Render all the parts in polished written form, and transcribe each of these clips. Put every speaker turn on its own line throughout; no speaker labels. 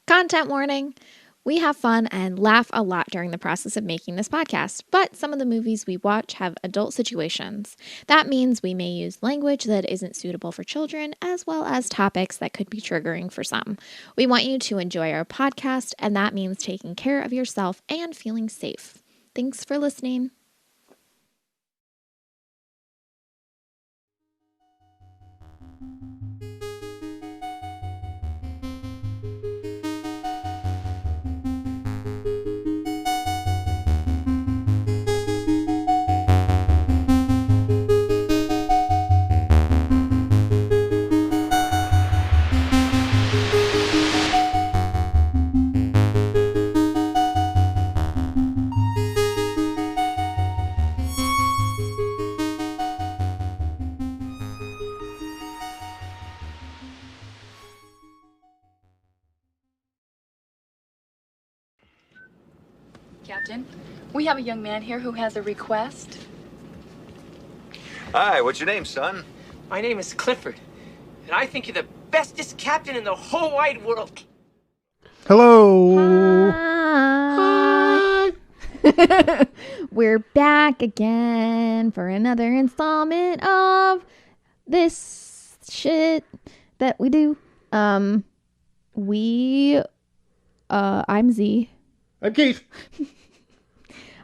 Content warning. We have fun and laugh a lot during the process of making this podcast, but some of the movies we watch have adult situations. That means we may use language that isn't suitable for children, as well as topics that could be triggering for some. We want you to enjoy our podcast, and that means taking care of yourself and feeling safe. Thanks for listening.
Captain, we have a young man here who has a request.
Hi, what's your name, son?
My name is Clifford, and I think you're the bestest captain in the whole wide world.
Hello.
Hi. We're back again for another installment of this shit that we do. I'm Z.
I'm Keith.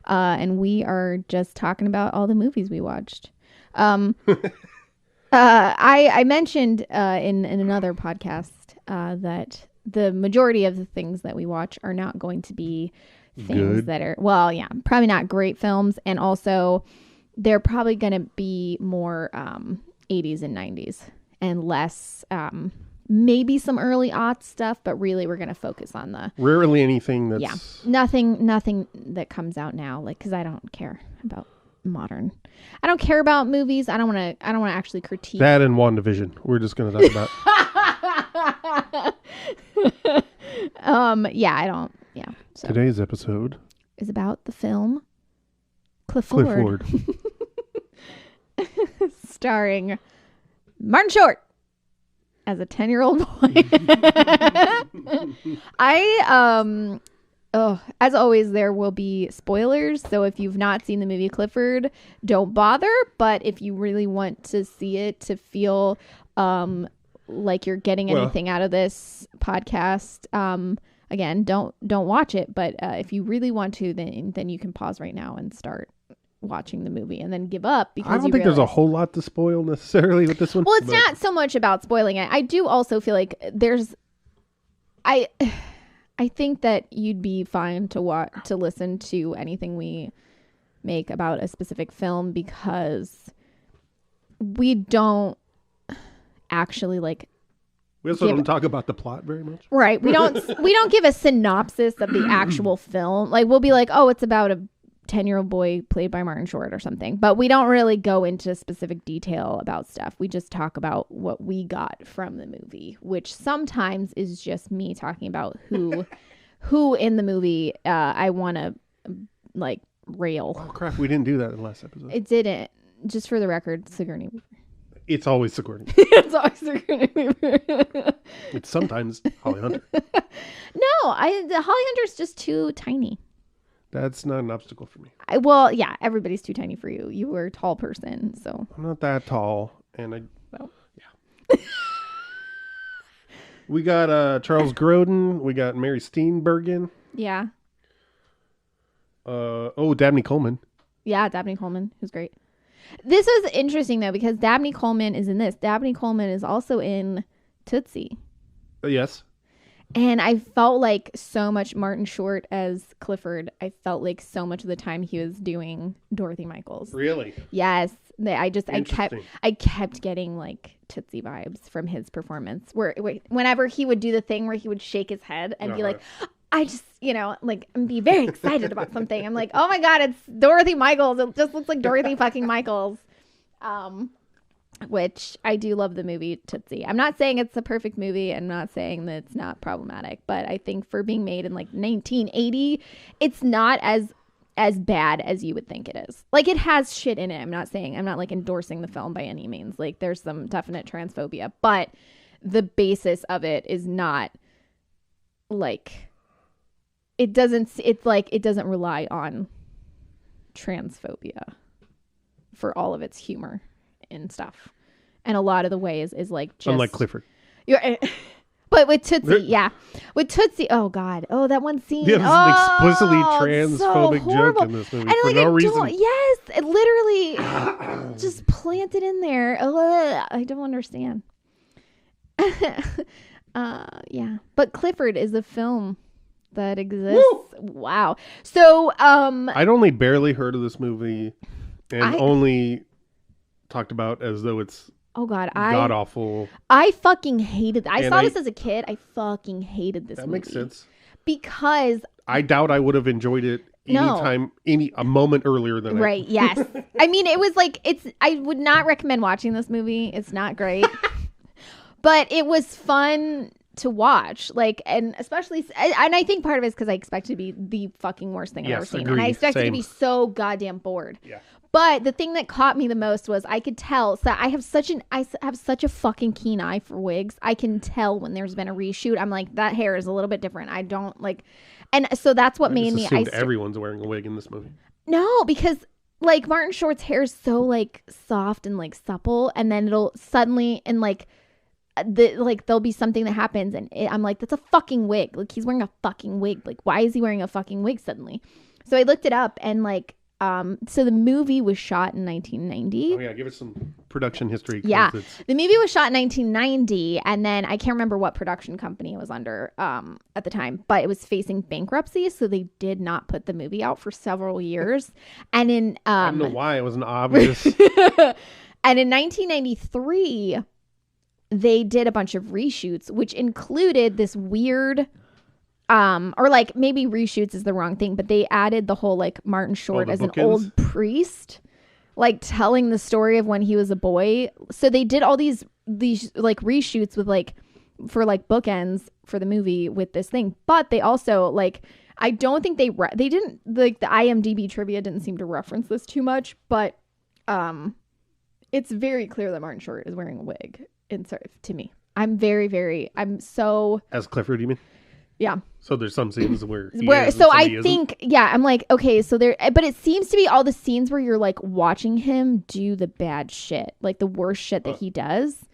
And we are just talking about all the movies we watched. I mentioned in another podcast that the majority of the things that we watch are not going to be things that are, probably not great films. And also, they're probably going to be more 80s and 90s and less maybe some early aughts stuff, but really we're going to focus on the
rarely anything that's
nothing that comes out now, like, because I don't care about modern. I don't care about movies. I don't want to actually critique
that and WandaVision. We're just going to talk about.
So
today's episode
is about the film Clifford. Starring Martin Short as a 10-year-old boy. As always, there will be spoilers. So if you've not seen the movie Clifford, don't bother. But if you really want to see it to feel like you're getting anything out of this podcast, again, don't watch it. But if you really want to, then you can pause right now and start watching the movie and then give up, because
I don't think there's a whole lot to spoil necessarily with this one.
Well, it's not so much about spoiling it. I do also feel like I think that you'd be fine to listen to anything we make about a specific film, because we don't actually
we also don't talk about the plot very much.
Right. We don't give a synopsis of the actual film. Like, we'll be like, oh, it's about a 10-year-old boy played by Martin Short or something, but we don't really go into specific detail about stuff. We just talk about what we got from the movie, which sometimes is just me talking about who in the movie I want to rail.
Oh crap, we didn't do that in the last episode.
It didn't. Just for the record, Sigourney Weaver.
It's always Sigourney.
It's always Sigourney Weaver.
It's sometimes Holly Hunter.
No, the Holly Hunter's just too tiny.
That's not an obstacle for me.
Everybody's too tiny for you. You were a tall person, so.
I'm not that tall, and
Well.
We got Charles Grodin. We got Mary Steenburgen.
Yeah.
Dabney Coleman.
Yeah, Dabney Coleman, who's great. This was interesting, though, because Dabney Coleman is in this. Dabney Coleman is also in Tootsie.
Yes.
And I felt like so much Martin Short as Clifford. I felt like so much of the time he was doing Dorothy Michaels.
Really?
Yes. I kept getting like Tootsie vibes from his performance. Whenever he would do the thing where he would shake his head and be like, I just, be very excited about something. I'm like, oh my God, it's Dorothy Michaels. It just looks like Dorothy fucking Michaels. Which I do love the movie Tootsie. I'm not saying it's a perfect movie. I'm not saying that it's not problematic, but I think for being made in 1980, it's not as bad as you would think it is. Like, it has shit in it. I'm not endorsing the film by any means. Like, there's some definite transphobia, but the basis of it is not like it doesn't rely on transphobia for all of its humor and stuff. And a lot of the ways is like just
unlike Clifford.
But with Tootsie, with Tootsie, oh God, that one scene.
Yeah, there's an explicitly transphobic joke in this movie
and
for no reason.
Yes, it literally just planted in there. I don't understand. Yeah, but Clifford is a film that exists. Woo! Wow. So,
I'd only barely heard of this movie, and only talked about as though it's.
Oh God,
god awful.
I fucking hated. I saw this as a kid. I fucking hated this movie.
That makes sense.
Because
I doubt I would have enjoyed it a moment earlier than
right. Yes. I mean, it was like I would not recommend watching this movie. It's not great, but it was fun to watch. Like, and especially, and I think part of it is because I expect it to be the fucking worst thing I've ever seen, and I expected to be so goddamn bored.
Yeah.
But the thing that caught me the most was I could tell. So I have such a fucking keen eye for wigs. I can tell when there's been a reshoot. I'm like, that hair is a little bit different. I don't like, and so that's what made me.
Everyone's wearing a wig in this movie.
No, because like Martin Short's hair is so like soft and like supple, and then it'll suddenly and like there'll be something that happens, and I'm like, that's a fucking wig. Like he's wearing a fucking wig. Like why is he wearing a fucking wig suddenly? So I looked it up and like. So the movie was shot in 1990.
Oh yeah, give us some production history.
Yeah, the movie was shot in 1990, and then I can't remember what production company it was under at the time, but it was facing bankruptcy, so they did not put the movie out for several years. And in
I don't know why, it wasn't obvious.
And in 1993, they did a bunch of reshoots, which included this weird. Or like maybe reshoots is the wrong thing, but they added the whole like Martin Short as an old priest, like telling the story of when he was a boy. So they did all these like reshoots with like for like bookends for the movie with this thing. But they also like I don't think they didn't like the IMDb trivia didn't seem to reference this too much, but it's very clear that Martin Short is wearing a wig. To me, I'm so
as Clifford, you mean?
Yeah.
So there's some scenes where
I'm like, okay, so there, but it seems to be all the scenes where you're like watching him do the bad shit, like the worst shit that he does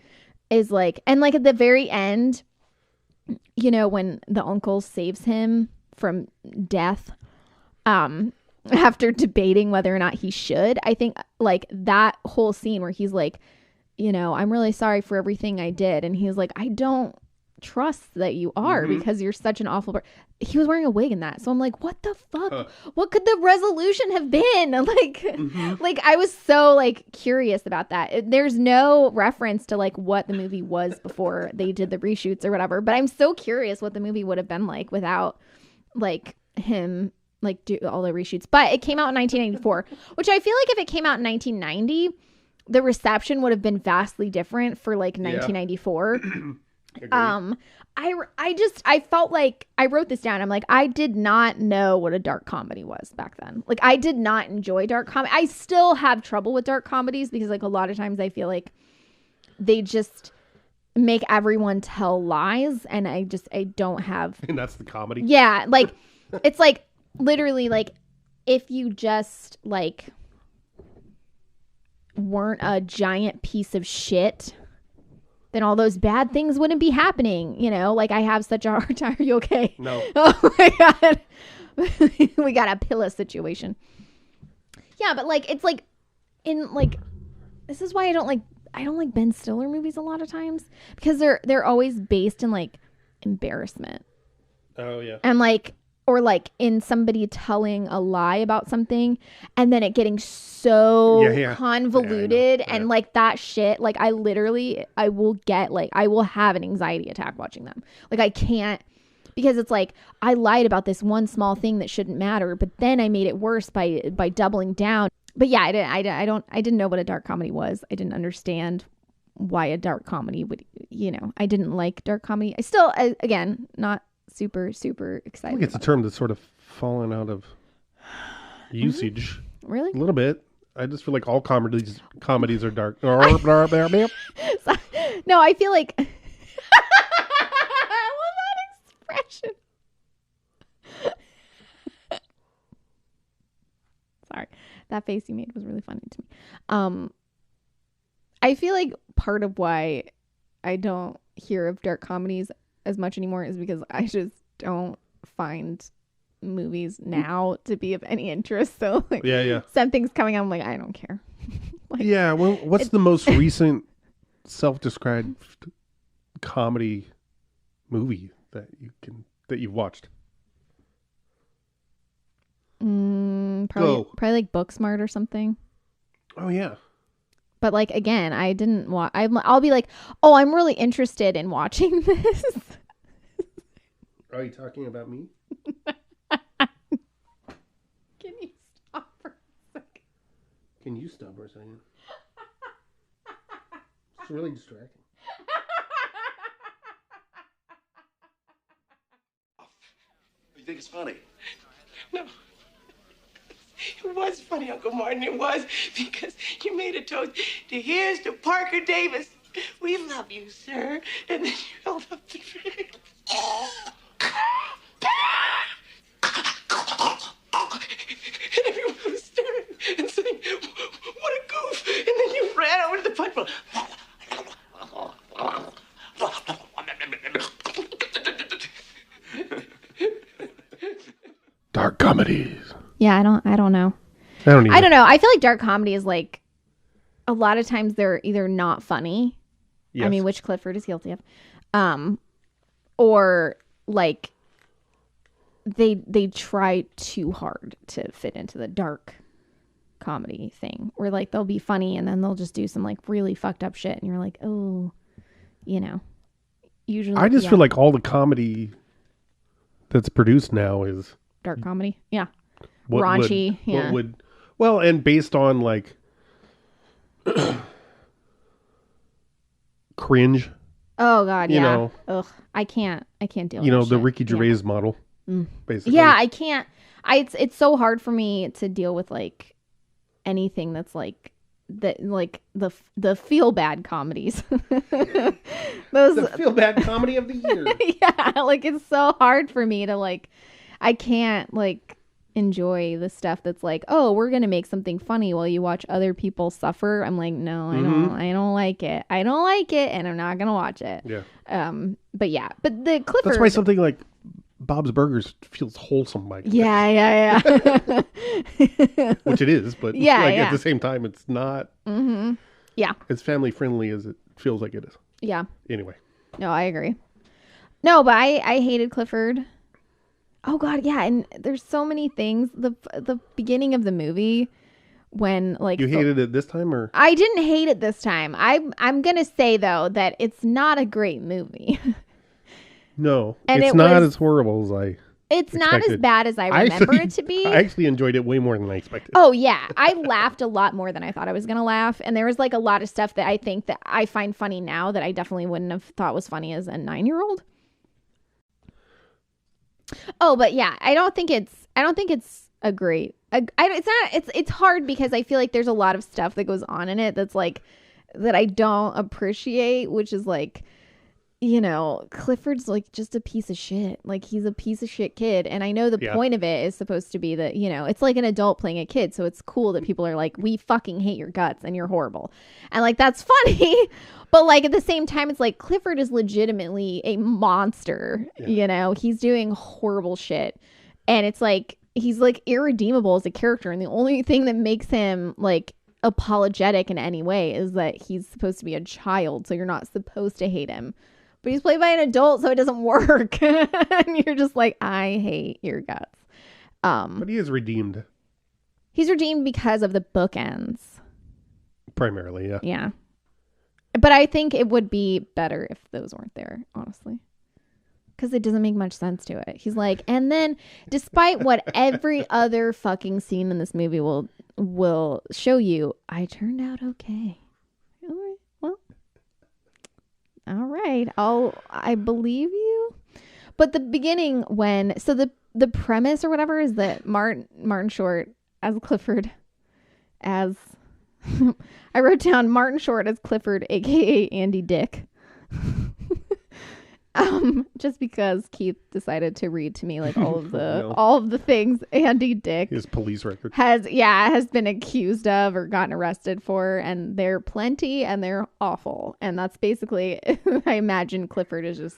is like, and like at the very end, you know, when the uncle saves him from death, after debating whether or not he should, I think like that whole scene where he's like, you know, I'm really sorry for everything I did. And he's like, I don't trust that you are because you're such an awful person. He was wearing a wig in that, so I'm like, what the fuck? What could the resolution have been? Like like I was so like curious about that. There's no reference to like what the movie was before they did the reshoots or whatever, but I'm so curious what the movie would have been like without like him like do all the reshoots. But it came out in 1994, which I feel like if it came out in 1990, the reception would have been vastly different for like 1994. I felt like I wrote this down. I'm like, I did not know what a dark comedy was back then. Like I did not enjoy dark comedy. I still have trouble with dark comedies because like a lot of times I feel like they just make everyone tell lies, and I don't have.
And that's the comedy.
Yeah. Like it's like literally like if you just like weren't a giant piece of shit, then all those bad things wouldn't be happening. You know, like I have such a hard time. Are you okay?
No.
Oh my God. We got a pillow situation. Yeah, but like, it's like in like, this is why I don't like Ben Stiller movies a lot of times, because they're always based in like embarrassment.
Oh yeah.
And like, or like in somebody telling a lie about something and then it getting so convoluted and like that shit. Like I will get like, I will have an anxiety attack watching them. Like I can't, because it's like, I lied about this one small thing that shouldn't matter, but then I made it worse by doubling down. But yeah, I didn't know what a dark comedy was. I didn't understand why a dark comedy would, you know, I didn't like dark comedy. I still, again, not super excited.
I think it's a term that's sort of fallen out of usage.
Really?
A little bit. I just feel like all comedies are dark. No,
I feel like I love that expression. That face you made was really funny to me. I feel like part of why I don't hear of dark comedies as much anymore is because I just don't find movies now to be of any interest. So like, something's coming out, I'm like, I don't care. Like,
yeah. Well, what's the most recent self-described comedy movie that you've watched?
Probably like Booksmart or something.
Oh yeah.
But like again, I didn't watch. I'll be like, oh, I'm really interested in watching this.
Are you talking about me?
Can you stop for a second?
Can you stop for a second? It's really distracting.
You think it's funny?
No. It was funny, Uncle Martin. It was because you made a toast to here's to Parker Davis. We love you, sir. And then you held up the drink. And everyone was staring and saying, what a goof. And then you ran over to the punch bowl.
Dark comedies.
Yeah, I don't know.
I don't know.
I feel like dark comedy is like a lot of times they're either not funny. Yes. I mean, which Clifford is guilty of. Or like they try too hard to fit into the dark comedy thing. Where like they'll be funny and then they'll just do some like really fucked up shit and you're like, oh, usually
I just feel like all the comedy that's produced now is
dark comedy. Yeah. Raunchy.
And based on like cringe.
Oh God,
you
yeah.
know,
ugh, I can't deal.
You know,
with
the
shit.
Ricky Gervais model, basically.
Yeah, I can't. It's so hard for me to deal with like anything that's like the feel bad comedies.
The feel bad comedy of the year.
Yeah, like it's so hard for me to like. I can't like enjoy the stuff that's like, oh, we're gonna make something funny while you watch other people suffer. I'm like, no, I don't like it, and I'm not gonna watch it.
Yeah.
But the Clifford.
That's why something like Bob's Burgers feels wholesome, Mike.
Yeah.
Which it is, but at the same time, it's not.
Mm-hmm. Yeah.
As family friendly as it feels like it is.
Yeah.
Anyway.
No, I agree. No, but I hated Clifford. Oh God, yeah, and there's so many things. The beginning of the movie, when like
you hated it this time, or
I didn't hate it this time. I'm gonna say though that it's not a great movie.
No, and it's not as horrible as I.
It's not as bad as I remember it to be.
I actually enjoyed it way more than I expected.
Oh yeah, I laughed a lot more than I thought I was gonna laugh, and there was like a lot of stuff that I think that I find funny now that I definitely wouldn't have thought was funny as a 9-year-old. Oh, but yeah, I don't think it's a great. It's hard because I feel like there's a lot of stuff that goes on in it that's like that I don't appreciate, which is like, Clifford's like just a piece of shit. Like he's a piece of shit kid, and I know the point of it is supposed to be that it's like an adult playing a kid, so it's cool that people are like, we fucking hate your guts and you're horrible, and like that's funny. But like at the same time, it's like Clifford is legitimately a monster. Yeah. He's doing horrible shit, and it's like he's like irredeemable as a character, and the only thing that makes him like apologetic in any way is that he's supposed to be a child, so you're not supposed to hate him. But he's played by an adult, so it doesn't work. And you're just like, I hate your guts.
But he is redeemed.
He's redeemed because of the bookends.
Primarily, yeah.
Yeah. But I think it would be better if those weren't there, honestly. Because it doesn't make much sense to it. He's like, and then despite what every other fucking scene in this movie will show you, I turned out okay. All right, well, all right. I believe you. But the beginning the premise or whatever is that Martin Short as Clifford, as I wrote down Martin Short as Clifford, aka Andy Dick. Just because Keith decided to read to me like all of the
No.
all of the things Andy Dick
His police record.
has been accused of or gotten arrested for, and they're plenty and they're awful. And that's basically I imagine Clifford is just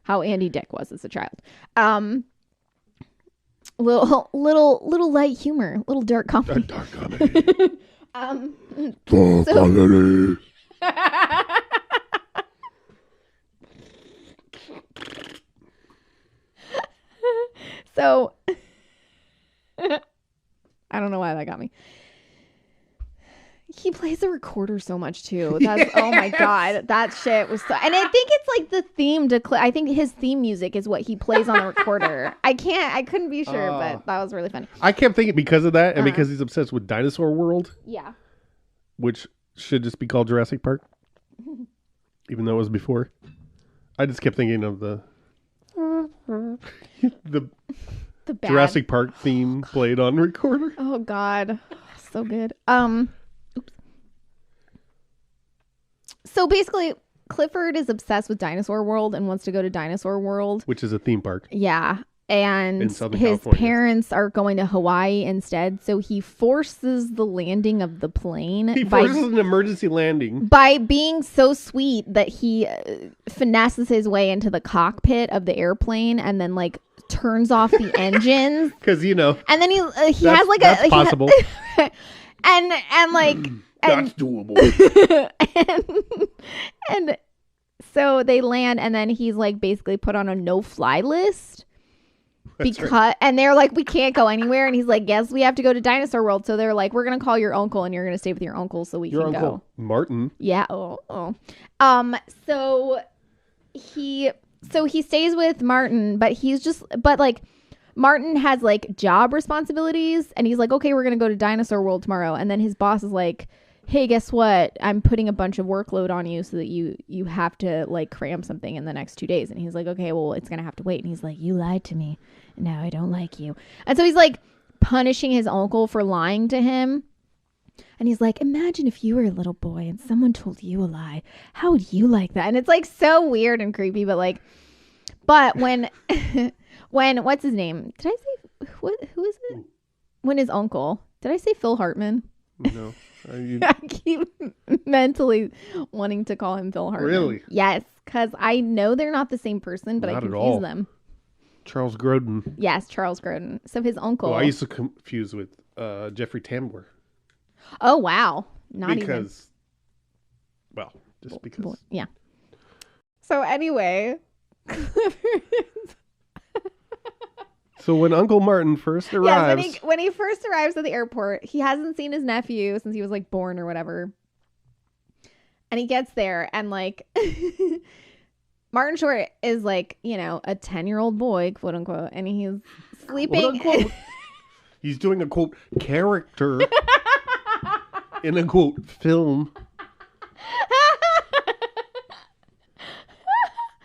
how Andy Dick was as a child. Little light humor, little dark comedy.
Dark comedy.
So-
comedy.
So I don't know why that got me. He plays the recorder so much too. That's oh my god, that shit was so. And I think it's like the theme to. I think his theme music is what he plays on the recorder. I couldn't be sure, but that was really funny.
I kept thinking because of that, and because he's obsessed with Dinosaur World,
Yeah.
which should just be called Jurassic Park, even though it was before. I just kept thinking of the
bad.
Jurassic Park theme played on recorder.
Oh god, so good. Oops. So basically, Clifford is obsessed with Dinosaur World and wants to go to Dinosaur World,
Which is a theme park.
Yeah. And
In Southern
his
California.
parents are going to Hawaii instead. So he forces the landing of the plane
He forces an emergency landing.
by being so sweet that he finesses his way into the cockpit of the airplane and then like turns off the engines.
Because,
And then he has like
that's possible.
and like
That's doable.
and so they land and then he's like basically put on a no-fly list. And they're like, we can't go anywhere, and he's like, yes, we have to go to Dinosaur World. So they're like, we're gonna call your uncle and you're gonna stay with your uncle so we
Your
can
uncle
go.
Martin.
Yeah. So he stays with Martin, but like Martin has like job responsibilities, and he's like, okay, we're gonna go to Dinosaur World tomorrow. And then his boss is like, hey, guess what? I'm putting a bunch of workload on you so that you have to like cram something in the next 2 days. And he's like, okay, well, it's gonna have to wait. And he's like, you lied to me. Now I don't like you. And so he's like punishing his uncle for lying to him. And he's like, imagine if you were a little boy and someone told you a lie. How would you like that? And it's like so weird and creepy, but when what's his name? Did I say who is it? When his uncle? Did I say Phil Hartman?
No.
I keep mentally wanting to call him Phil Hartman.
Really?
Yes, because I know they're not the same person, but
Not
I
at
confuse
all.
them.
Charles Grodin.
Yes, Charles Grodin. So his uncle.
Oh, I used to confuse with Jeffrey Tambor.
Oh, wow. Not
Because, well, just because.
even. Yeah. So anyway.
So when Uncle Martin first arrives,
Yes, when he first arrives at the airport, he hasn't seen his nephew since he was like born or whatever. And he gets there and like Martin Short is like, a 10-year-old boy, quote unquote, and he's sleeping.
quote unquote, he's doing a quote character in a quote film.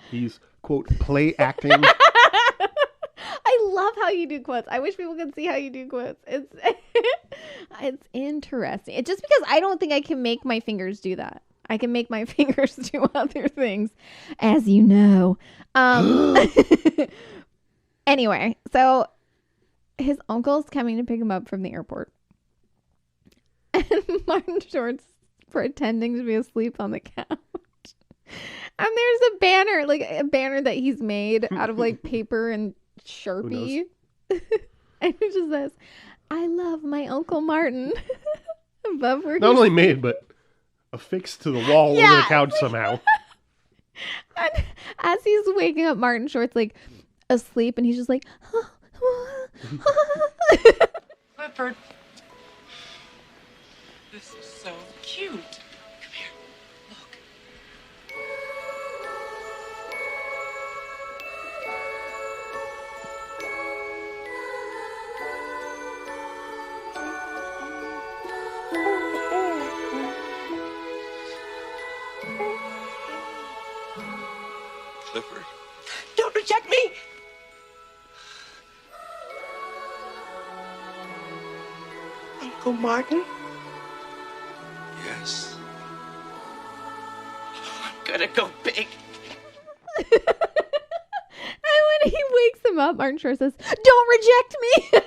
He's quote play acting.
I love how you do quotes. I wish people could see how you do quotes. It's it's interesting. It's just because I don't think I can make my fingers do that. I can make my fingers do other things, as you know. Anyway, so his uncle's coming to pick him up from the airport. And Martin Short's pretending to be asleep on the couch. And there's a banner that he's made out of like paper and Sharpie. And it just says, I love my Uncle Martin. Above where
Not only made, but affixed to the wall over the couch somehow.
And as he's waking up, Martin Short's like asleep, and he's just like,
Clifford. This is so cute. Come here. Look.
Clifford.
Don't reject me. Uncle Martin?
Yes.
I'm gonna go big.
up, Martin Short says, "Don't reject me."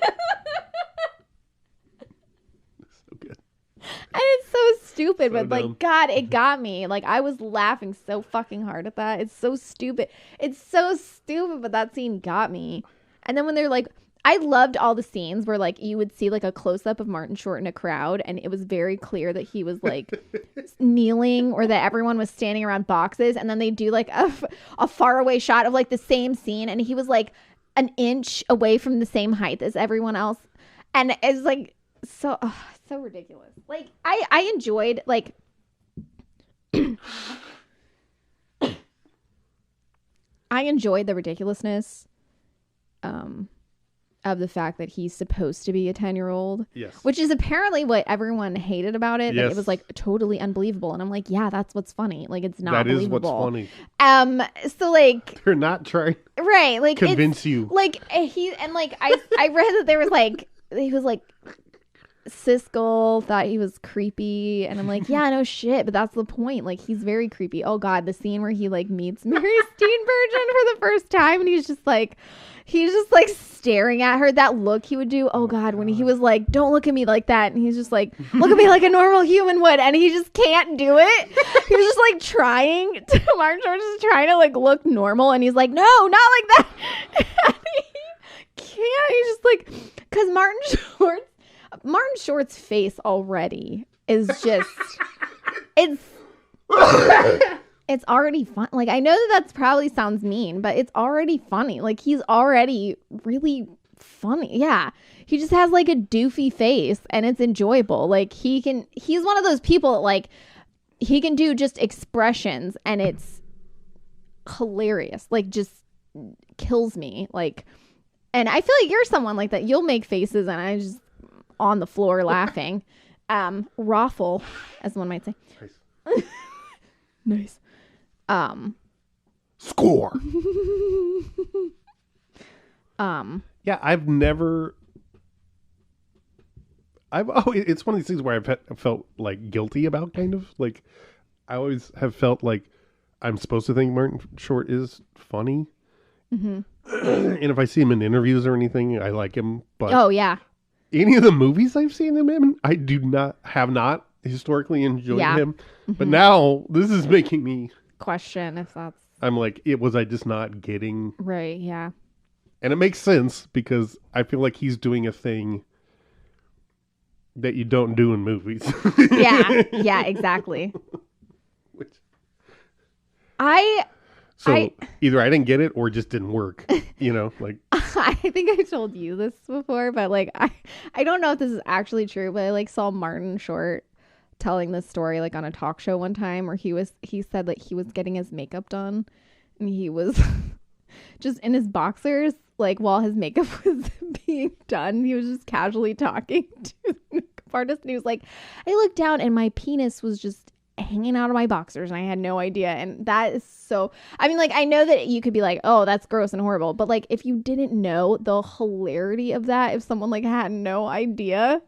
So good.
And it's so stupid,
So
but like,
dumb.
God, it got me. Like, I was laughing so fucking hard at that. It's so stupid. It's so stupid, but that scene got me. And then when they're like, I loved all the scenes where like you would see like a close up of Martin Short in a crowd, and it was very clear that he was like kneeling or that everyone was standing around boxes, and then they do like a far away shot of like the same scene, and he was like an inch away from the same height as everyone else, and it's like so ridiculous. Like I enjoyed like I enjoyed the ridiculousness of the fact that he's supposed to be a 10-year-old.
Yes.
Which is apparently what everyone hated about it. That
Yes.
it was like totally unbelievable. And I'm like, yeah, that's what's funny. Like, it's not
That is
believable.
what's funny.
So like,
They're not trying to
right, like
convince you.
like he and like I read that there was like he was like Siskel thought he was creepy, and I'm like, yeah, no shit, but that's the point. Like, he's very creepy. Oh God, the scene where he like meets Mary Steenburgen for the first time, and he's just like staring at her. That look he would do. Oh God, when he was like, "Don't look at me like that," and he's just like, "Look at me like a normal human would," and he just can't do it. He was just like trying. Martin Short's just trying to like look normal, and he's like, "No, not like that." And he can't. He's just like, because Martin Short's face already is just it's already fun. Like, I know that probably sounds mean, but it's already funny. Like, he's already really funny. Yeah. He just has like a doofy face, and it's enjoyable. Like, he's one of those people that like he can do just expressions, and it's hilarious. Like, just kills me. Like, and I feel like you're someone like that. You'll make faces, and I just on the floor laughing. Raffle, as one might say.
Nice.
Nice.
Score. Yeah, it's one of these things where I've felt like guilty about, kind of like I always have felt like I'm supposed to think Martin Short is funny. Mm-hmm. And if I see him in interviews or anything, I like him. But
Oh yeah.
any of the movies I've seen him in, I have not historically enjoyed him. Mm-hmm. But now this is making me
question if that's
I'm like, was I just not getting
right? Yeah.
And it makes sense because I feel like he's doing a thing that you don't do in movies.
Yeah, exactly.
Either I didn't get it or it just didn't work. Like
I think I told you this before, but like I don't know if this is actually true, but I like saw Martin Short telling this story like on a talk show one time where he said that he was getting his makeup done, and he was just in his boxers, like while his makeup was being done. He was just casually talking to the makeup artist, and he was like, I looked down and my penis was just hanging out of my boxers, and I had no idea. And that is so, I mean, like, I know that you could be like, oh, that's gross and horrible, but like, if you didn't know the hilarity of that, if someone like had no idea,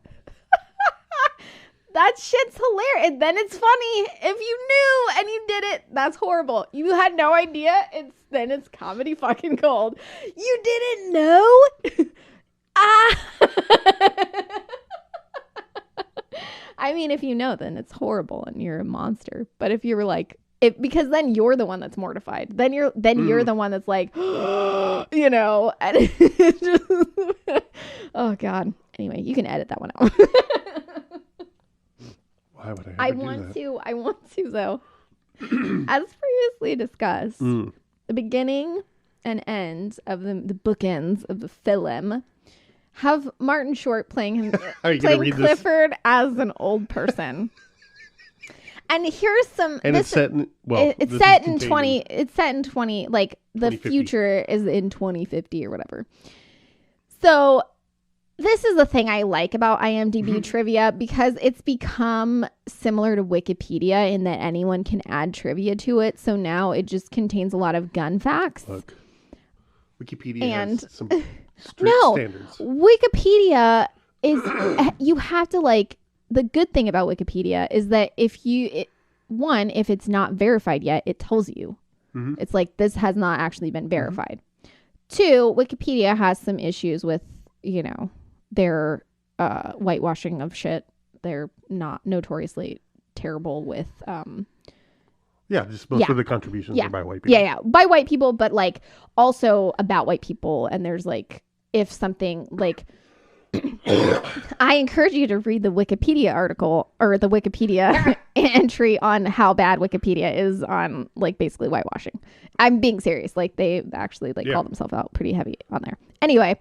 that shit's hilarious. And then it's funny if you knew and you did it. That's horrible. You had no idea. It's comedy fucking gold. You didn't know? I mean, if you know, then it's horrible and you're a monster. But if you were like, because then you're the one that's mortified. Then you're the one that's like, and it's just, oh God. Anyway, you can edit that one out.
why would I
I
ever do that?
want to though. As previously discussed, the beginning and end of the bookends of the film have Martin Short playing Clifford as an old person. And here's some.
And it's set in
it's set in 20. It's set in 20. Like the
2050.
future is in 2050 or whatever. So this is the thing I like about IMDb trivia, because it's become similar to Wikipedia in that anyone can add trivia to it. So now it just contains a lot of gun facts.
Look, Wikipedia
And-
has some strict standards.
Wikipedia is you have to like. The good thing about Wikipedia is that if it's not verified yet, it tells you. It's like, this has not actually been verified. 2, Wikipedia has some issues with, their whitewashing of shit. They're not notoriously terrible with
just most of the contributions are by white people.
Yeah, by white people, but like also about white people. And there's like, if something like I encourage you to read the Wikipedia article or the Wikipedia entry on how bad Wikipedia is on like basically whitewashing. I'm being serious. Like they actually call themselves out pretty heavy on there. Anyway,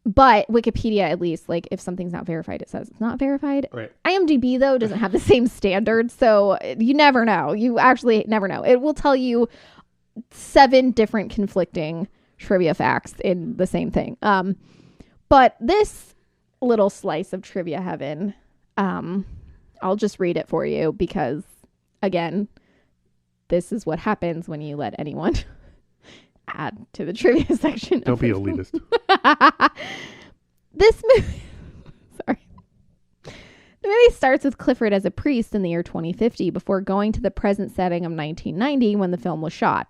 but Wikipedia, at least, like if something's not verified, it says it's not verified.
Right.
IMDb though doesn't have the same standards, so you never know. You actually never know. It will tell you 7 different conflicting trivia facts in the same thing. But this little slice of trivia heaven, I'll just read it for you because, again, this is what happens when you let anyone add to the trivia section.
Don't be elitist.
This movie, sorry. The movie starts with Clifford as a priest in the year 2050 before going to the present setting of 1990 when the film was shot.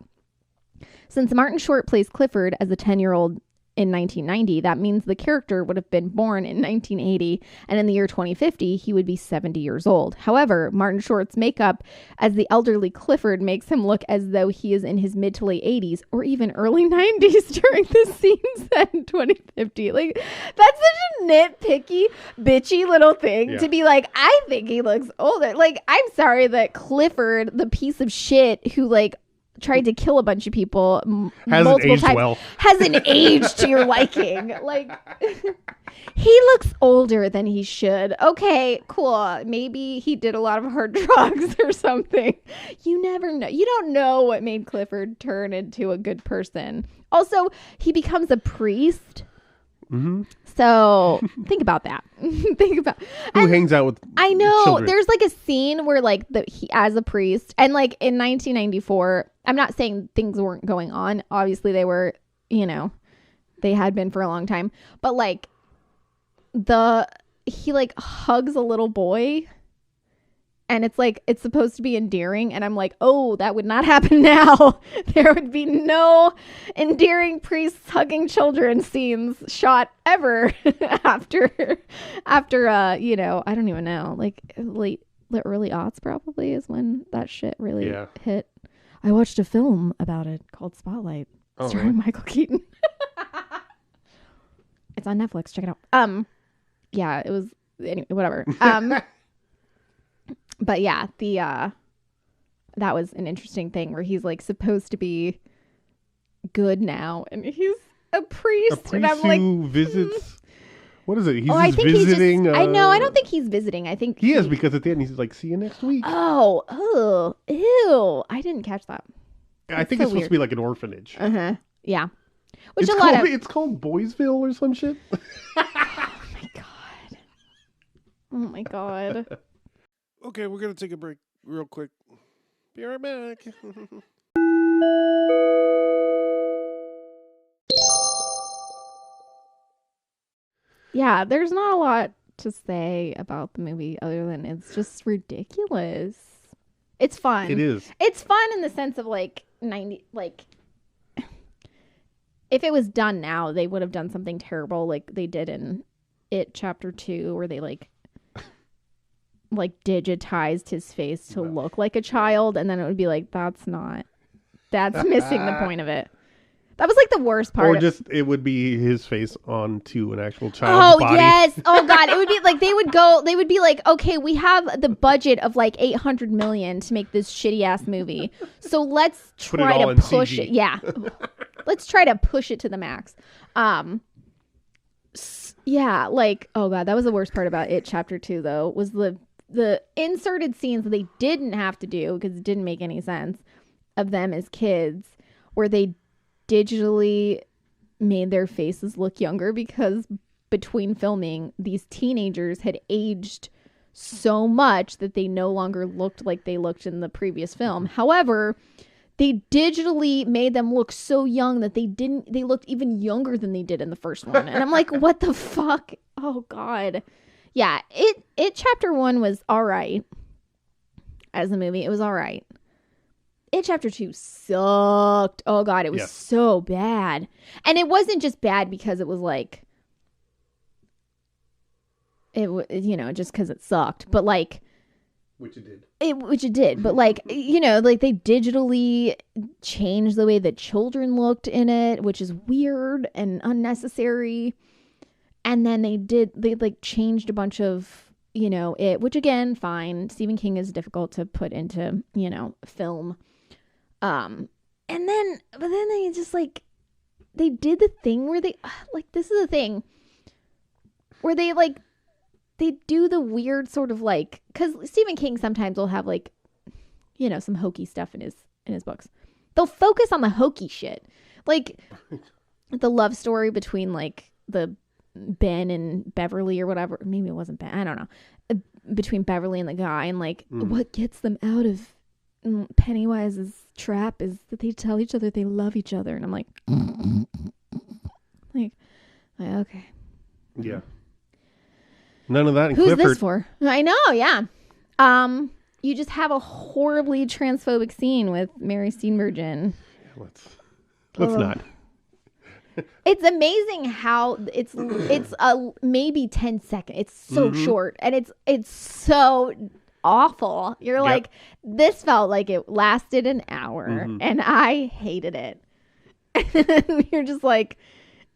Since Martin Short plays Clifford as a 10-year-old in 1990, that means the character would have been born in 1980, and in the year 2050, he would be 70 years old. However, Martin Short's makeup as the elderly Clifford makes him look as though he is in his mid to late 80s or even early 90s during the scene set in 2050. Like, that's such a nitpicky, bitchy little thing to be like, I think he looks older. Like, I'm sorry that Clifford, the piece of shit who, like, tried to kill a bunch of people multiple times, hasn't aged to your liking. Like, he looks older than he should. Okay, cool. Maybe he did a lot of hard drugs or something. You never know. You don't know what made Clifford turn into a good person. Also, he becomes a priest.
Mm-hmm.
So think about that.
Who hangs out with
I know
children.
There's like a scene where like he as a priest, and like in 1994, I'm not saying things weren't going on. Obviously they were, they had been for a long time, but like he like hugs a little boy. And it's like, it's supposed to be endearing. And I'm like, oh, that would not happen now. There would be no endearing priests hugging children scenes shot ever after, I don't even know, like the early aughts probably is when that shit really hit. I watched a film about it called Spotlight, starring Michael Keaton. It's on Netflix. Check it out. Yeah, it was, anyway, whatever. But yeah, that was an interesting thing where he's like supposed to be good now, and he's a priest.
A priest
and I'm like,
who visits. What is it? He's
I think
visiting.
I know. I don't think he's visiting. I think
he is, because at the end he's like, "See you next week."
Oh, ew! I didn't catch that.
I think it's supposed to be like an orphanage.
Yeah.
It's called Boysville or some shit.
Oh my god.
Okay, we're going to take a break real quick. Be right back.
Yeah, there's not a lot to say about the movie other than it's just ridiculous. It's fun.
It is.
It's fun in the sense of like 90, like if it was done now, they would have done something terrible like they did in It Chapter 2, where they like digitized his face to look like a child, and then it would be like, that's missing the point of it. That was like the worst part.
Or just it would be his face onto an actual child's body.
Oh yes. Oh god, it would be like they would be like, okay, we have the budget of like 800 million to make this shitty ass movie, so let's try to push it. Yeah, let's try to push it to the max. Yeah, like, oh god, that was the worst part about It Chapter 2 though, was the inserted scenes that they didn't have to do because it didn't make any sense of them as kids, where they digitally made their faces look younger because between filming, these teenagers had aged so much that they no longer looked like they looked in the previous film. However, they digitally made them look so young that they looked even younger than they did in the first one. And I'm like, what the fuck? Oh god. Yeah, it Chapter 1 was all right as a movie. It was all right. It Chapter 2 sucked. Oh God, it was
Yes.
so bad. And it wasn't just bad because it was like, just because it sucked, but like,
Which it did.
which it did, but like, like they digitally changed the way that children looked in it, which is weird and unnecessary. And then they like changed a bunch of, which again, fine. Stephen King is difficult to put into, film. But then they just like, they did the thing where they, like, this is the thing where they like, they do the weird sort of like, because Stephen King sometimes will have like, some hokey stuff in his books. They'll focus on the hokey shit, like the love story between like the Ben and Beverly or whatever. Maybe it wasn't Ben. I don't know. Between Beverly and the guy, and like what gets them out of Pennywise's trap is that they tell each other they love each other, and I'm like, okay.
Yeah. None of that in
Who's
Clifford.
this for? I know, yeah. You just have a horribly transphobic scene with Mary Steenburgen.
Let's not.
It's amazing how it's a maybe 10 seconds. It's so short, and it's so awful. You're like, this felt like it lasted an hour, and I hated it. And you're just like,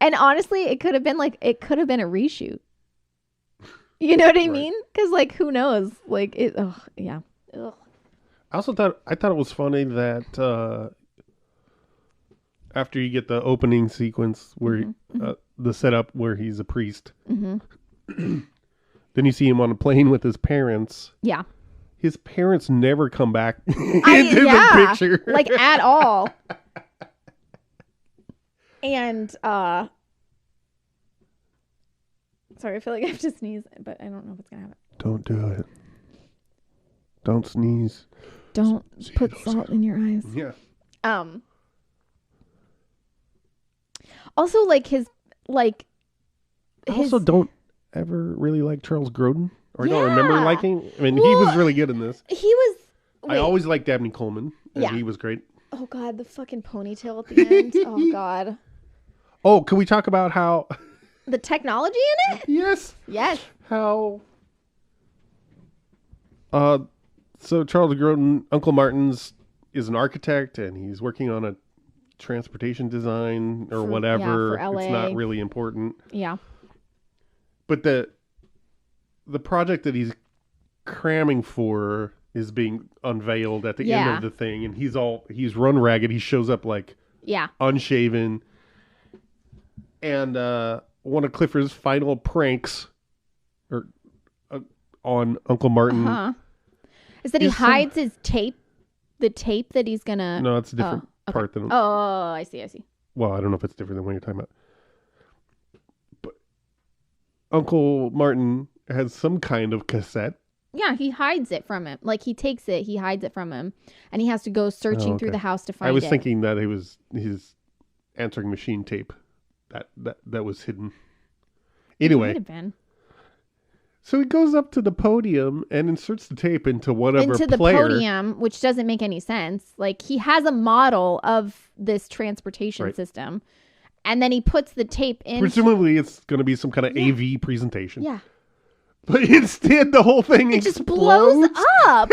and honestly, it could have been a reshoot. You know what I mean? Because like, who knows? Like it. Oh yeah. Ugh.
I thought it was funny that after you get the opening sequence where the setup where he's a priest, then you see him on a plane with his parents.
Yeah.
His parents never come back into the picture,
like at all. And sorry, I feel like I have to sneeze, but I don't know if it's gonna happen.
Don't do it. Don't sneeze.
Don't put salt in your eyes.
Yeah.
Also, like his.
I also don't ever really like Charles Grodin, or I don't remember liking. I mean, he was really good in this.
He was.
I always liked Dabney Coleman, and he was great.
Oh God, the fucking ponytail at the end. Oh God.
Oh, can we talk about how
the technology in it?
Yes. How so Charles Grodin, Uncle Martin's is an architect, and he's working on a transportation design or whatever.
For LA.
It's not really important.
Yeah.
But the project that he's cramming for is being unveiled at the end of the thing, and he's run ragged. He shows up like unshaven. And one of Clifford's final pranks on Uncle Martin
is that he hides his tape, the tape that he's gonna.
No, it's a different part than.
Oh, I see.
Well, I don't know if it's different than what you're talking about. But Uncle Martin has some kind of cassette.
Yeah, he hides it from him. Like he takes it, he hides it from him, and he has to go searching through the house to find it.
I was thinking that it was his answering machine tape. That was hidden. Anyway,
Might have been.
So he goes up to the podium and inserts the tape into whatever
the
player.
podium, which doesn't make any sense. Like he has a model of this transportation system, and then he puts the tape in.
Presumably, it's going to be some kind of AV presentation.
Yeah,
but instead, the whole thing
just blows up.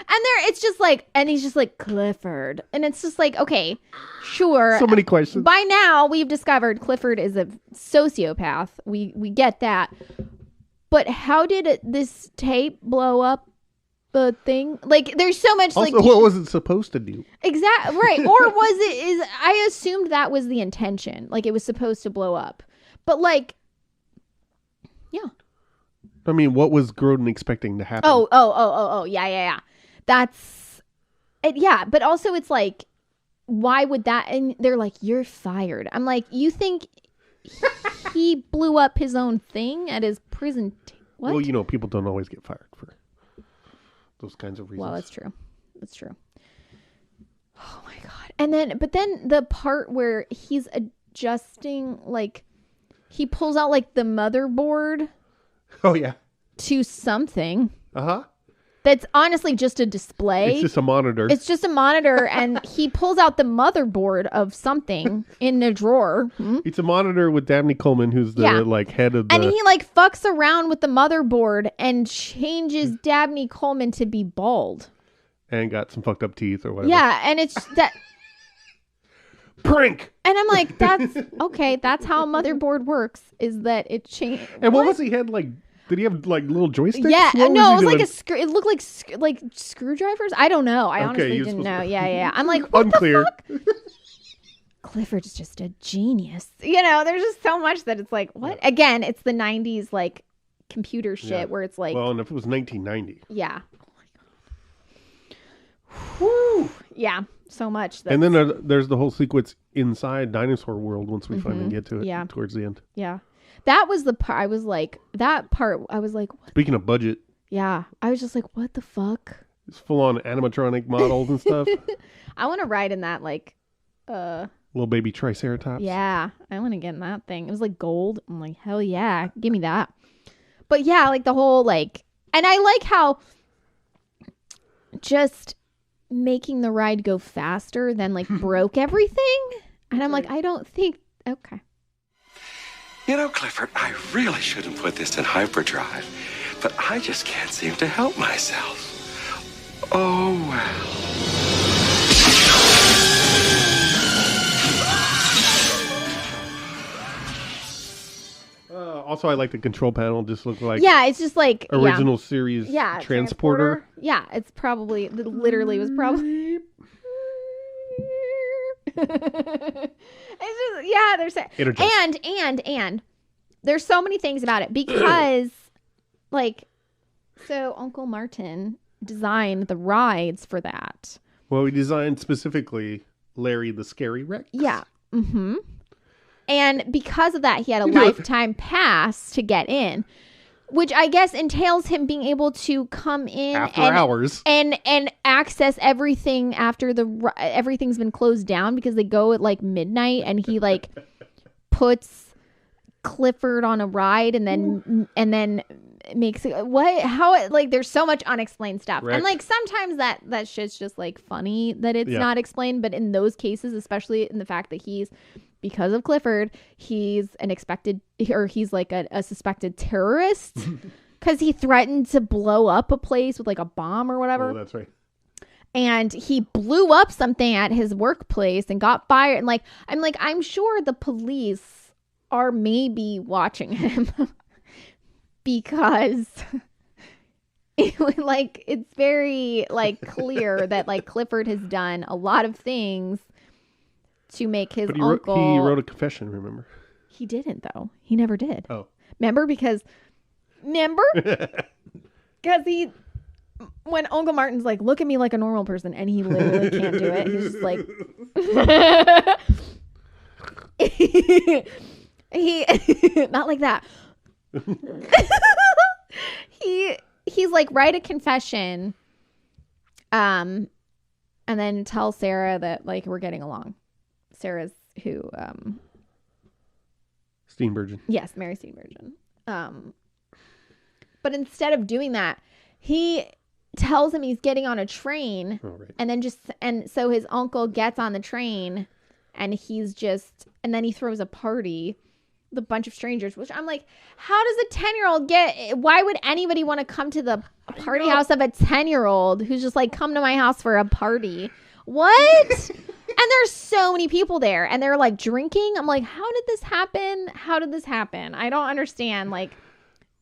And it's just like, and he's just like, Clifford. And it's just like, okay, sure.
So many questions.
By now, we've discovered Clifford is a sociopath. We get that. But how did this tape blow up the thing? Like, there's so much
also, what was it supposed to do?
Exactly. Right. Or I assumed that was the intention. Like, it was supposed to blow up. But like, yeah.
I mean, what was Grodin expecting to happen?
Oh. Yeah. That's it. Yeah. But also it's like, why would that? And they're like, you're fired. I'm like, you think he blew up his own thing at his prison? What?
Well, people don't always get fired for those kinds of reasons.
Well, that's true. Oh my God. But then the part where he's adjusting, like he pulls out like the motherboard.
Oh yeah.
To something.
Uh-huh.
that's honestly just a display.
It's just a monitor.
It's just a monitor, and he pulls out the motherboard of something in a drawer.
It's a monitor with Dabney Coleman, who's the like head of the...
And he like fucks around with the motherboard and changes Dabney Coleman to be bald.
And got some fucked up teeth or whatever.
Yeah, and it's that...
Prank!
And I'm like, that's... Okay, that's how a motherboard works, is that it changed...
And what was he had, like... Did he have like little joysticks?
Yeah,
What
no, it
was
was
he
like it looked like screwdrivers. I don't know. I honestly didn't know. Yeah. I'm like, what
Unclear.
the fuck? Clifford's just a genius. You know, there's just so much that it's like, what? Yeah. Again, it's the 90s like computer shit where it's like,
well, and if it was 1990.
Yeah. Whew. Yeah, so much.
And then there's the whole sequence inside Dinosaur World once we finally get to it towards the end.
Yeah. That was the part I was like, what?
Speaking of budget.
Yeah. I was just like, what the fuck?
It's full on animatronic models and stuff.
I want to ride in that like
little baby Triceratops.
Yeah. I want to get in that thing. It was like gold. I'm like, hell yeah. Give me that. But yeah, like the whole like, and I like how just making the ride go faster than like broke everything. And I'm like, I don't think, okay.
You know, Clifford, I really shouldn't put this in hyperdrive, but I just can't seem to help myself. Oh,
well. Also, I like the control panel. Just look like
it's just like
original series transporter.
Yeah, it's probably it literally was probably. It's just there's and there's so many things about it because like so Uncle Martin designed the rides for that.
Well, he designed specifically Larry the Scary Rex.
Yeah. And because of that, he had a lifetime pass to get in, which I guess entails him being able to come in
after hours
and access everything after everything's been closed down because they go at like midnight, and he like puts Clifford on a ride and then makes it like there's so much unexplained stuff. Correct. And like sometimes that shit's just like funny that it's not explained, but in those cases, especially in the fact that because of Clifford, he's he's like a suspected terrorist because he threatened to blow up a place with like a bomb or whatever.
Oh, that's right.
And he blew up something at his workplace and got fired. And I'm sure the police are maybe watching him because it's very like clear that like Clifford has done a lot of things to make his uncle.
He wrote a confession, remember?
He didn't though. He never did.
Oh.
Remember? Because when Uncle Martin's like, look at me like a normal person, and he literally can't do it. He's just like he not like that. He's like, write a confession and then tell Sarah that like we're getting along. Sarah's who
Steenburgen.
Yes, Mary Steenburgen. But instead of doing that, he tells him he's getting on a train.
Oh, right.
And so his uncle gets on the train and then he throws a party with a bunch of strangers, which I'm like, how does a 10-year-old why would anybody want to come to the party house of a 10-year-old who's just like, come to my house for a party? What? And there's so many people there and they're like drinking. I'm like, how did this happen? I don't understand. Like,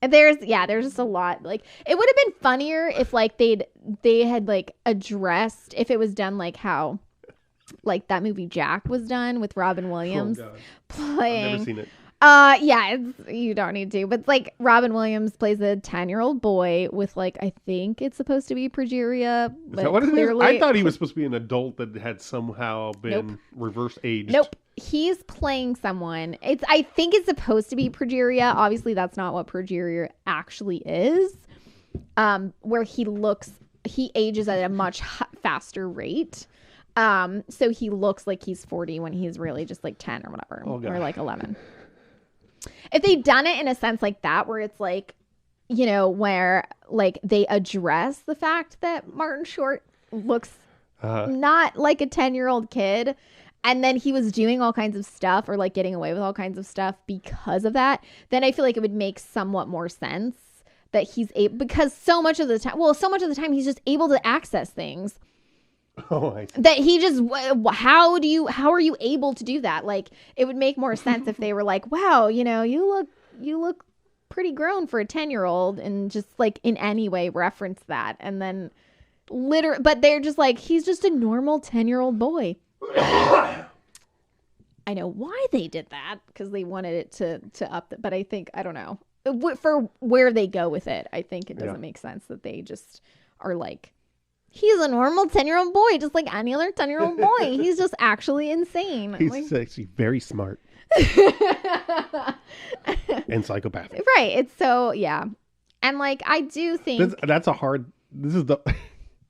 there's just a lot. Like, it would have been funnier if like they had like addressed, if it was done like how like that movie Jack was done with Robin Williams playing.
I've never seen it.
You don't need to, but it's like Robin Williams plays a 10-year-old boy with like, I think it's supposed to be progeria.
Is that what it is? I thought he was supposed to be an adult that had somehow been reverse aged.
Nope. He's playing someone. I think it's supposed to be progeria. Obviously that's not what progeria actually is. Where he ages at a much faster rate. So he looks like he's 40 when he's really just like 10 or whatever, or like 11. If they'd done it in a sense like that, where it's like you know, where like they address the fact that Martin Short looks not like a 10-year-old kid. And then he was doing all kinds of stuff or like getting away with all kinds of stuff because of that. Then I feel like it would make somewhat more sense that he's able, because so much of the time he's just able to access things.
Oh, I see.
That he just, how are you able to do that? Like, it would make more sense if they were like, wow, you know, you look pretty grown for a 10-year-old, and just like in any way reference that. And then but they're just like, he's just a normal 10-year-old boy. I know why they did that, because they wanted it to up but I think, I don't know, for where they go with it, I think it doesn't make sense that they just are like, he's a normal 10-year-old boy, just like any other 10-year-old boy. He's just actually insane.
He's actually very smart. And psychopathic.
Right. It's so, yeah. And like, I do think
that's a hard,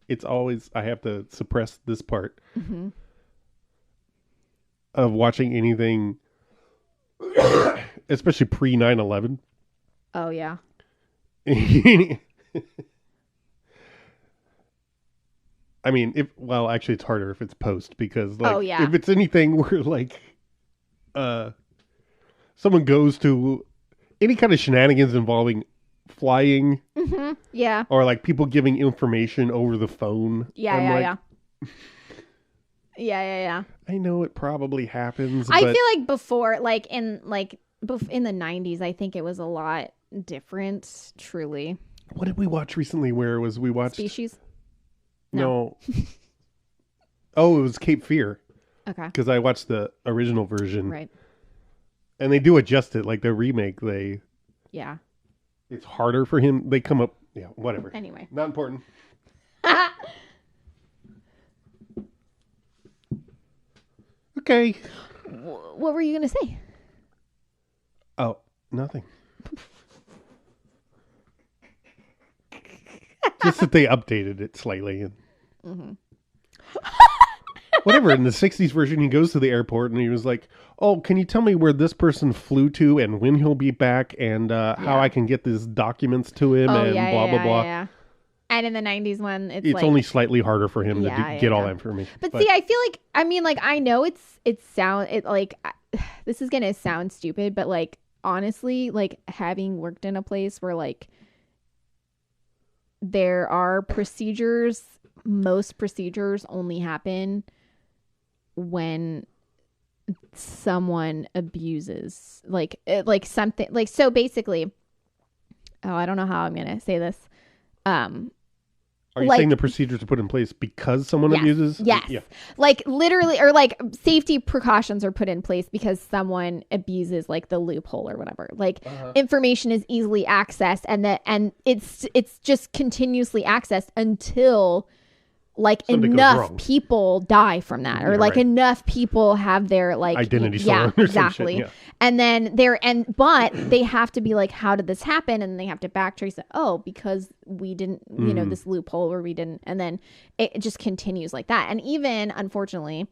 it's always, I have to suppress this part of watching anything, especially pre 9/11.
Oh, yeah.
I mean, actually it's harder if it's post, because like,
yeah.
if it's anything where like, someone goes to any kind of shenanigans involving flying,
yeah,
or like people giving information over the phone.
Yeah.
I know it probably happens.
I feel like before, like in the 90s, I think it was a lot different. Truly.
What did we watch recently? Where was we watched
Species?
No. Oh, it was Cape Fear.
Okay.
Because I watched the original version.
Right.
And they do adjust it, like the remake.
Yeah.
It's harder for him. They come up. Yeah. Whatever.
Anyway.
Not important. Okay.
What were you gonna say?
Oh, nothing. Just that they updated it slightly. And whatever. In the 60s version, he goes to the airport and he was like, oh, can you tell me where this person flew to and when he'll be back, and how I can get these documents to him, and blah, blah.
Yeah. And in the 90s one, it's like,
only slightly harder for him to get all that information.
But see, I feel like, I mean, like, I know this is going to sound stupid, but like, honestly, like having worked in a place where like there are procedures, most procedures only happen when someone abuses, like something, like, so basically, I don't know how I'm going to say this.
Are you saying the procedures are put in place because someone abuses?
Yes. Yeah. Like literally, or like safety precautions are put in place because someone abuses like the loophole or whatever. Like information is easily accessed, and it's just continuously accessed until like
something
enough people die from that, or like enough people have their like
identity stolen or
exactly.
some shit,
And then but they have to be like, how did this happen? And they have to backtrace it. Oh, because we didn't, you know, this loophole where we didn't, and then it just continues like that. And even, unfortunately,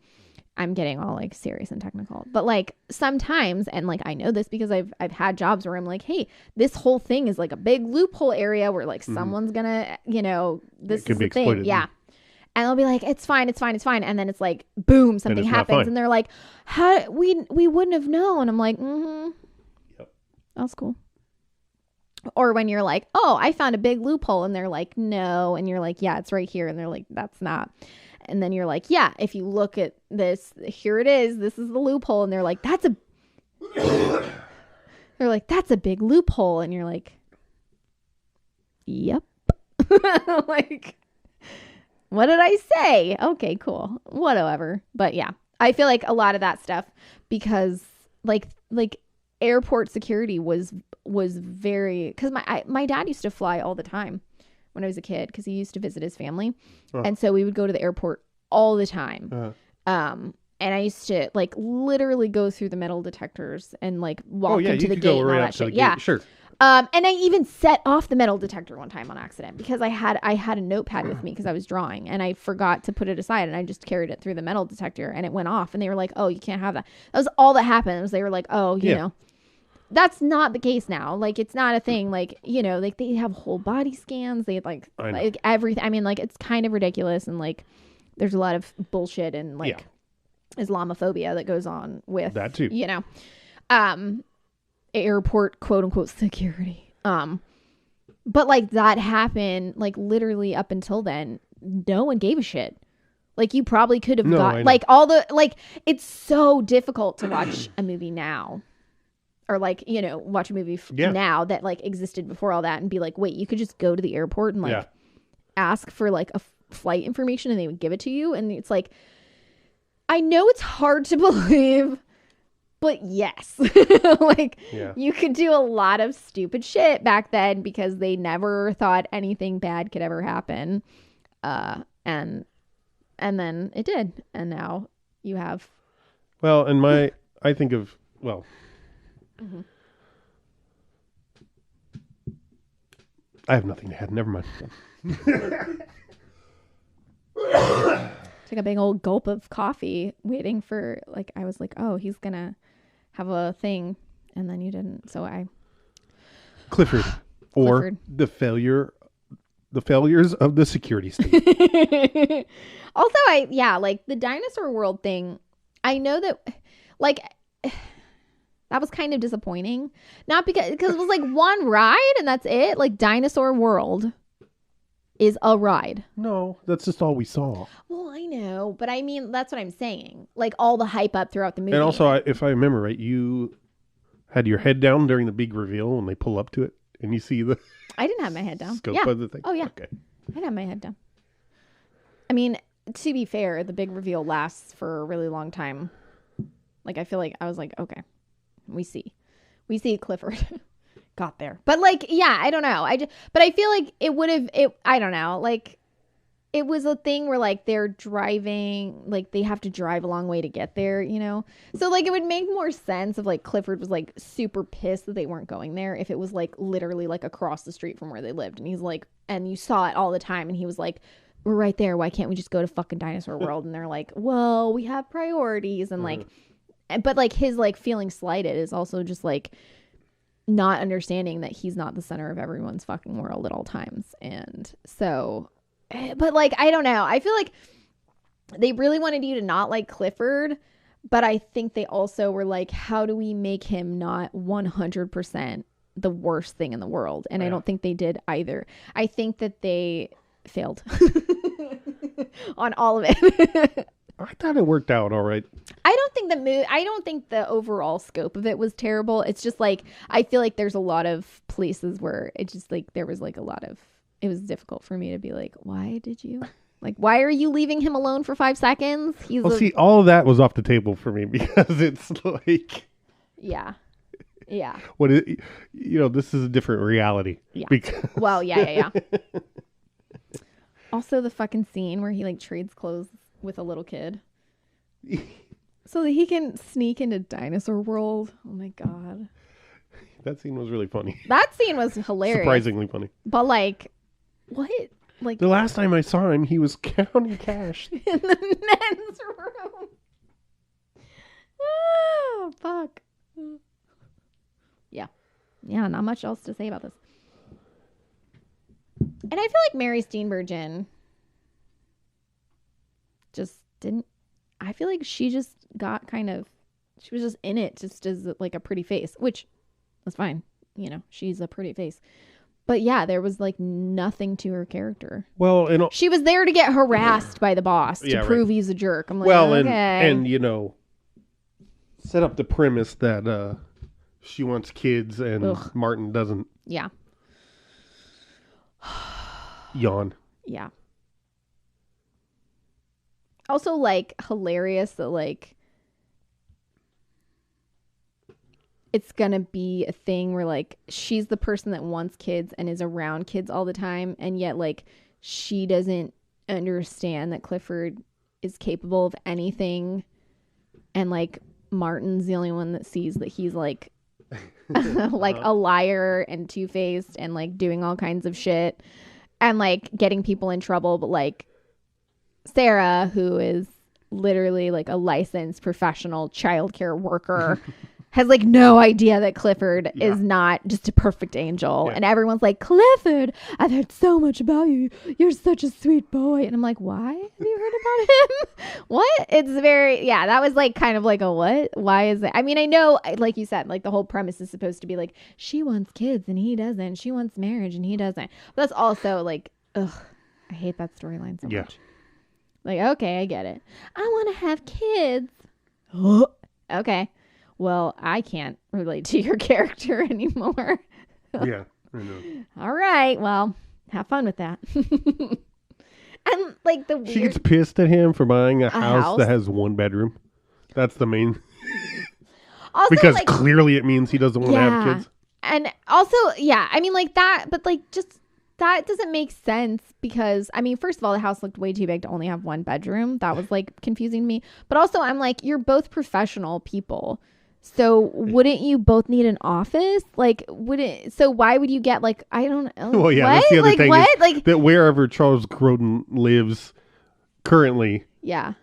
I'm getting all like serious and technical, but like sometimes, and like I know this because I've had jobs where I'm like, hey, this whole thing is like a big loophole area where like someone's gonna, you know, this is the thing. Yeah. And they'll be like, it's fine. And then it's like, boom, something happens. And they're like, how we wouldn't have known. I'm like, yep. That's cool. Or when you're like, oh, I found a big loophole. And they're like, no. And you're like, yeah, it's right here. And they're like, that's not. And then you're like, yeah, if you look at this, here it is. This is the loophole. And they're like, that's a big loophole. And you're like, yep. Like, what did I say? Okay, cool. Whatever. But yeah, I feel like a lot of that stuff, because like airport security was very, because my dad used to fly all the time when I was a kid, because he used to visit his family. And so we would go to the airport all the time. And I used to like literally go through the metal detectors and like walk into the gate and all that shit. Yeah.
Sure.
And I even set off the metal detector one time on accident, because I had a notepad with me because I was drawing, and I forgot to put it aside, and I just carried it through the metal detector, and it went off, and they were like, oh, you can't have that. That was all that happened. They were like, oh, you know, that's not the case now. Like, it's not a thing. Like, you know, like they have whole body scans. They have like everything. I mean, like, it's kind of ridiculous. And like, there's a lot of bullshit and like Islamophobia that goes on with
that too.
You know, airport quote unquote security. But like that happened like literally up until then. No one gave a shit. Like, you probably could have got like all the like. It's so difficult to watch a movie now, or like, you know, watch a movie now that like existed before all that, and be like, wait, you could just go to the airport and like ask for like a flight information and they would give it to you. And it's like, I know it's hard to believe, but yes, like you could do a lot of stupid shit back then because they never thought anything bad could ever happen, and then it did, and now you have.
Well, and I think of I have nothing to add. Never mind.
Took a big old gulp of coffee, waiting for like, I was like, oh, he's gonna have a thing, and then you didn't. So
Clifford, or the failures of the security state.
Also, like the dinosaur world thing. I know that, like, that was kind of disappointing. Not because it was like one ride and that's it. Like, Dinosaur World is a ride.
No, that's just all we saw.
Well, I know, but I mean, that's what I'm saying. Like, all the hype up throughout the movie.
And also, if I remember right, you had your head down during the big reveal when they pull up to it, and you see the.
I didn't have my head down.
Scope of the thing.
Oh yeah.
Okay.
I didn't have my head down. I mean, to be fair, the big reveal lasts for a really long time. Like, I feel like I was like, okay, we see Clifford got there, but like, yeah, I don't know. But I feel like it would have. I don't know. Like, it was a thing where like they're driving, like they have to drive a long way to get there, you know? So like, it would make more sense if like Clifford was like super pissed that they weren't going there if it was like literally like across the street from where they lived. And he's like, and you saw it all the time. And he was like, we're right there. Why can't we just go to fucking Dinosaur World? And they're like, well, we have priorities. And like, but like his like feeling slighted is also just like not understanding that he's not the center of everyone's fucking world at all times. And so, but like, I don't know. I feel like they really wanted you to not like Clifford, but I think they also were like, how do we make him not 100% the worst thing in the world? And I don't think they did either. I think that they failed on all of it.
I thought it worked out all right.
I don't think the overall scope of it was terrible. It's just like, I feel like there's a lot of places where it just like, there was like a lot of, it was difficult for me to be like, why did you? Like, why are you leaving him alone for 5 seconds?
See, all of that was off the table for me because it's like...
Yeah. Yeah.
This is a different reality.
Yeah.
Because...
Well, yeah. Also, the fucking scene where he, like, trades clothes with a little kid. So that he can sneak into Dinosaur World. Oh, my God.
That scene was really funny.
That scene was hilarious.
Surprisingly funny.
But, like, what? Like,
the last time I saw him, he was counting cash
in the men's room. Oh, fuck. Yeah, not much else to say about this. And I feel like Mary Steenburgen just didn't. I feel like she just got she was just in it just as like a pretty face, which was fine. You know, she's a pretty face. But yeah, there was like nothing to her character.
Well,
she was there to get harassed by the boss to prove he's a jerk. I'm like, okay.
and set up the premise that she wants kids and Martin doesn't.
Yeah.
Yawn.
Yeah. Also, like, hilarious that like it's gonna be a thing where like she's the person that wants kids and is around kids all the time, and yet like she doesn't understand that Clifford is capable of anything, and like Martin's the only one that sees that he's like like a liar and two-faced and like doing all kinds of shit and like getting people in trouble. But like Sarah, who is literally like a licensed professional childcare worker, has like no idea that Clifford is not just a perfect angel. And everyone's like, Clifford, I've heard so much about you. You're such a sweet boy. And I'm like, why have you heard about him? What? It's very, that was like kind of like a what? Why is it? I mean, I know, like you said, like the whole premise is supposed to be like, she wants kids and he doesn't. She wants marriage and he doesn't. But that's also like, ugh, I hate that storyline so much. Like, okay, I get it. I want to have kids. Okay. Well, I can't relate to your character anymore.
Yeah, I know.
All right. Well, have fun with that. And like the weird...
She gets pissed at him for buying a house that has 1 bedroom. That's the main...
Also,
because
like,
clearly it means he doesn't want to have kids.
And also, I mean like that, but like just... That doesn't make sense because, I mean, first of all, the house looked way too big to only have 1 bedroom. That was like confusing to me. But also, I'm like, you're both professional people. So wouldn't you both need an office? Like, so why would you get like, I don't know.
Well, yeah,
what?
that's the other
like,
thing.
What?
Is
like
that wherever Charles Grodin lives currently.
Yeah.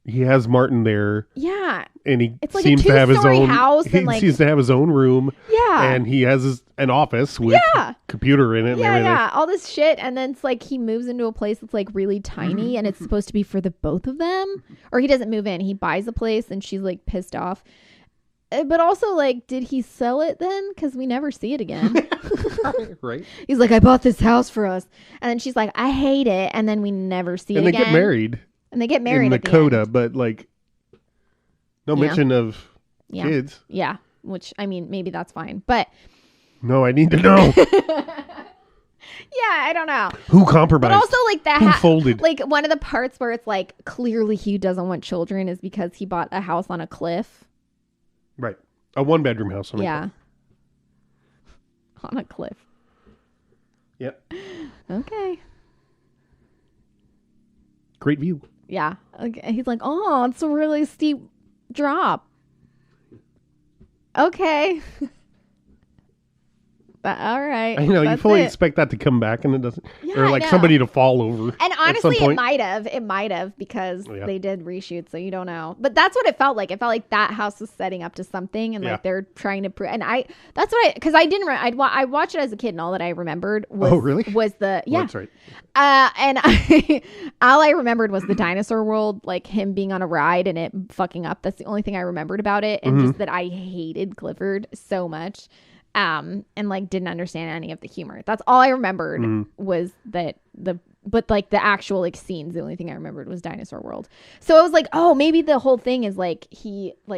He has Martin there.
Yeah.
And he
it's like
seems
a
to have his own
house.
He seems to have his own room.
Yeah.
And he has an office with computer in it and everything.
Yeah, all this shit. And then it's like he moves into a place that's like really tiny and it's supposed to be for the both of them. Or he doesn't move in. He buys a place and she's like pissed off. But also, like, did he sell it then? Because we never see it again.
Right.
He's like, I bought this house for us. And then she's like, I hate it. And then we never see it again.
And they get married.
And they get married
in
at
the
the
coda,
end.
but like no mention of kids.
Yeah, which I mean, maybe that's fine, but
no, I need to know.
I don't know
Who compromised.
But also, like that,
who folded.
Like one of the parts where it's like clearly he doesn't want children is because he bought a house on a cliff.
Right, a 1-bedroom house. On a cliff.
On a cliff.
Yep.
Okay.
Great view.
Yeah. Okay. He's like, oh, it's a really steep drop. Okay. But all right.
I know you fully expect that to come back and it doesn't, or like somebody to fall over.
And honestly, it might have because they did reshoot, so you don't know. But that's what it felt like. It felt like that house was setting up to something, and like they're trying to prove. And that's what because I didn't. I watched it as a kid, and all that I remembered was was the
Well, that's right.
And all I remembered was the dinosaur world, like him being on a ride and it fucking up. That's the only thing I remembered about it, and just that I hated Clifford so much. And like didn't understand any of the humor. That's all I remembered was that but like the actual like scenes, the only thing I remembered was Dinosaur World. So I was like, oh, maybe the whole thing is like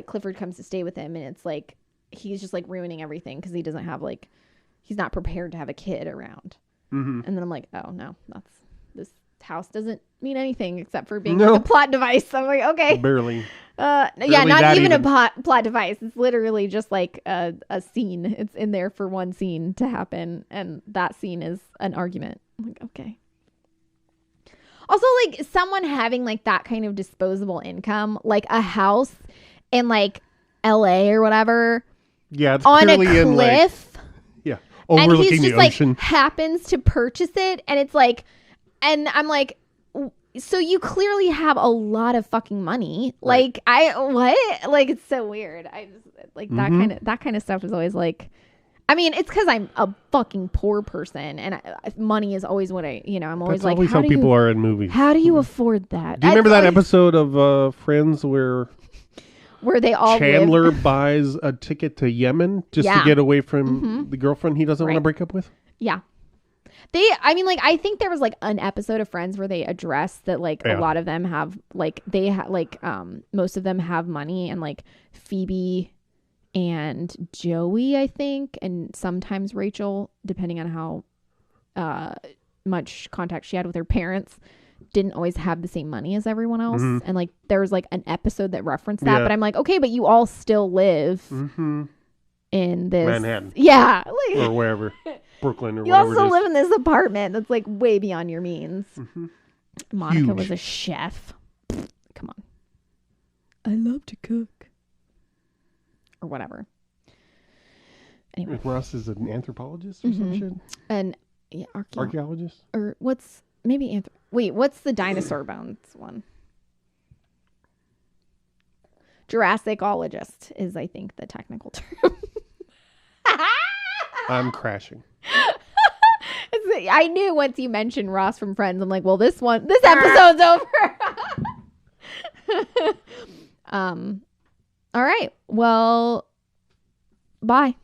Clifford comes to stay with him and it's like he's just like ruining everything because he doesn't have like he's not prepared to have a kid around. And then I'm like, oh no, this house doesn't mean anything except for being like a plot device. So I'm like, okay.
Barely.
Not even a plot device. It's literally just like a scene. It's in there for one scene to happen, and that scene is an argument. I'm like, okay. Also, like someone having like that kind of disposable income, like a house in like LA or whatever.
Yeah, it's
on a
clearly
cliff.
Overlooking
and he's just
the ocean.
Like happens to purchase it, and it's like, and I'm like, so you clearly have a lot of fucking money. Right. Like it's so weird. I just like that kind of stuff is always like, I mean, it's because I'm a fucking poor person, and money is always what I'm always
That's
like.
Always how people are in movies.
How do you afford that?
Do you remember that episode of Friends where
they all
Chandler buys a ticket to Yemen just to get away from the girlfriend he doesn't want to break up with? Yeah.
I think there was like an episode of Friends where they addressed that like a lot of them have like most of them have money, and like Phoebe and Joey, I think, and sometimes Rachel, depending on how much contact she had with her parents, didn't always have the same money as everyone else. And like there was like an episode that referenced that, but I'm like, okay, but you all still live in this
Manhattan,
like,
or wherever. Brooklyn or
you
whatever. You
also live in this apartment that's like way beyond your means. Monica
Huge.
was a chef. Come on. I love to cook. Or whatever. Anyway.
Ross is an anthropologist or some shit?
An
archaeologist?
Or what's what's the dinosaur bones one? Jurassicologist is, I think, the technical term.
I'm crashing.
I knew once you mentioned Ross from Friends, I'm like, well, this episode's over. All right. Well, bye.